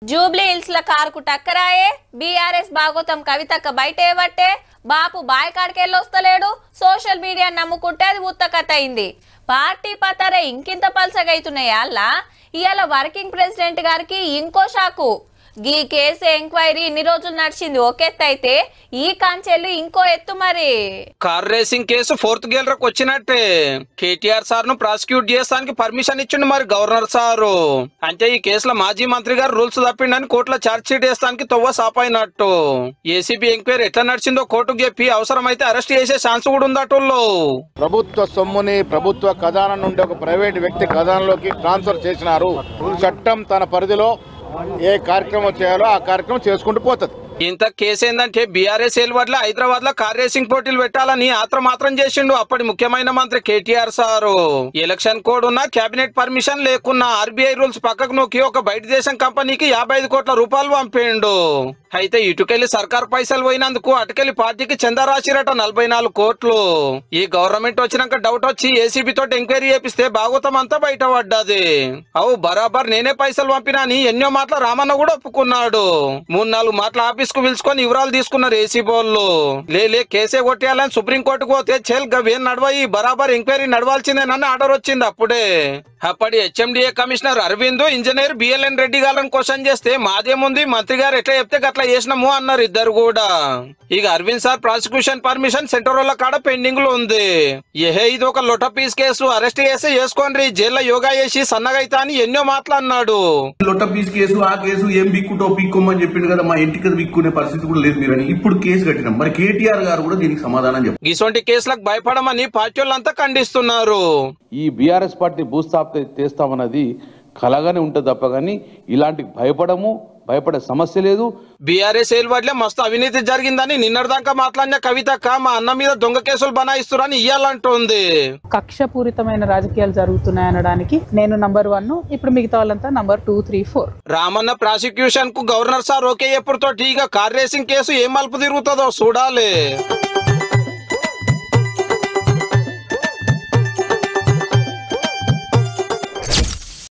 Jubilee hills ల కారుకు టక్కరాయే BRS భాగోతం కవితక్క బయటేవట్టే బాపు బాయ్ కాడికెళ్ళొస్తలేడు సోషల్ మీడియా నమ్ముకుంటే అది ఉత్తకథ అయింది. పార్టీ పతారే ఇంకింత పల్సగైతున్నాయా అల్లా ఇయాల వర్కింగ్ ప్రెసిడెంట్ గారికి ఇంకో షాకు. గీ కేసు ఎంక్వైరీ ఇన్ని రోజులు నడిచింది ఒకెత్తు అయితే ఈ కాంచెల్లు ఇంకో ఎత్తు. మరి కార్ రేసింగ్ కేసు ఫోర్త్ గేలరకు వచ్చినట్టే కేటీఆర్ సార్ ను ప్రాసిక్యూట్ చేస్తానికి పర్మిషన్ ఇచ్చిండు మరి గవర్నర్ సారు. అంటే ఈ కేసులో మాజీ మంత్రి గారు రూల్స్ తప్పిండని కోర్టులో ఛార్జ్ షీట్ వేస్తానికి తొవ్వ సాపైనట్టు. ఏసీబీ ఎంక్వైరీ ఎట్లా నడిచిందో కోర్టుకు చెప్పి అవసరమైతే అరెస్ట్ చేసే ఛాన్స్ కూడా ఉందటోళ్ళు. ప్రభుత్వ సొమ్ముని ప్రభుత్వ ఖజానా నుండి ఒక ప్రైవేట్ వ్యక్తి ఖజానాలోకి ట్రాన్స్ఫర్ చేసినారు. చట్టం తన పరిధిలో ఏ కార్యక్రమం చేయాలో ఆ కార్యక్రమం చేసుకుంటూ పోతుంది. ఇంత కేసు ఏందంటే బీఆర్ఎస్ వడ్ల హైదరాబాద్ లో కార్ రేసింగ్ పోటీలు పెట్టాలని మాత్రం చేసిండు అప్పటి ముఖ్యమైన మంత్రి కేటీఆర్ సారు. ఎలక్షన్ కోడ్ ఉన్న కేబినెట్ పర్మిషన్ లేకున్నా ఆర్బీఐ రూల్స్ పక్కకు నొక్కి ఒక బయట దేశం కంపెనీకి 55 కోట్ల రూపాయలు పంపిండు. అయితే ఇటుకెళ్లి సర్కార్ పైసలు పోయినందుకు అటుకెళ్లి పార్టీకి చందా రాసిరట 44 కోట్లు. ఈ గవర్నమెంట్ వచ్చినాక డౌట్ వచ్చి ఏసీబీ తోటి ఎంక్వైరీ చేపిస్తే భాగవతం అంతా బయట పడ్డది. అవు బరాబర్ నేనే పైసలు పంపినా అని ఎన్నో మాటలు రామన్న కూడా ఒప్పుకున్నాడు. 3-4 మాటల ఆఫీస్ కు పిలుచుకొని వివరాలు తీసుకున్నారు ఏసీబీ వాళ్ళు. లే కేసే కొట్టేయాలని సుప్రీంకోర్టుకు పోతే చెల్ గవేం నడవాయి బరాబర్ ఎంక్వైరీ నడవాల్సిందేనని ఆర్డర్ వచ్చింది అప్పుడే. అప్పటి HMDA commissioner Arvind engineer BLN Reddy గారిని క్వశ్చన్ చేస్తే మాదేముంది మంత్రి గారు ఎట్లా చెప్తే గట్లా చేసినాము అన్నారు ఇద్దరు కూడా. ఇక Arvind sir prosecution permission centre వాళ్ళ కాడ పెండింగ్ లో ఉంది. ఇది ఒక లొట పీస్ కేసు అరెస్ట్ చేసి చేసుకోండి జైల్లో యోగా చేసి సన్నగైతా అని ఎన్నో మాట్లాడినాడు. లొట పీస్ కేసు ఆ కేసు ఏం బిక్కుటో పిక్కుమని చెప్పిండు కదా, మా ఇంటికి బిక్కునే పరిస్థితి కూడా లేదు మీరు అని ఇప్పుడు కేసు కట్టినాం. మరి కేటీఆర్ గారు కూడా దీనికి సమాధానం చెప్పారు. ఇటువంటి కేసులకు భయపడమని పార్టీ వాళ్ళంతా ఖండిస్తున్నారు. ఈ బీఆర్ఎస్ పార్టీ భూస్థాపిత చేస్తామన్నది కలగానే ఉంటుంది తప్ప కానీ ఇలాంటి భయపడే సమస్య లేదు. బీఆర్ఎస్ వడ్లే మస్తు అవినీతి జరిగిందని నిన్నటిదాకా మాట్లాడిన కవితక్క మా అన్న మీద దొంగ కేసులు బనాయిస్తున్నారని ఇయ్యాలంటుంది. కక్షపూరితమైన రాజకీయాలు జరుగుతున్నాయి అనడానికి నేను నంబర్ 1, ఇప్పుడు మిగతా వాళ్ళంతా నంబర్ 2, 3, 4. రామన్న ప్రాసిక్యూషన్ కు గవర్నర్ సార్ ఓకే ఎప్పుడుతో కార్ రేసింగ్ కేసు ఏం మలుపు తిరుగుతుందో చూడాలి.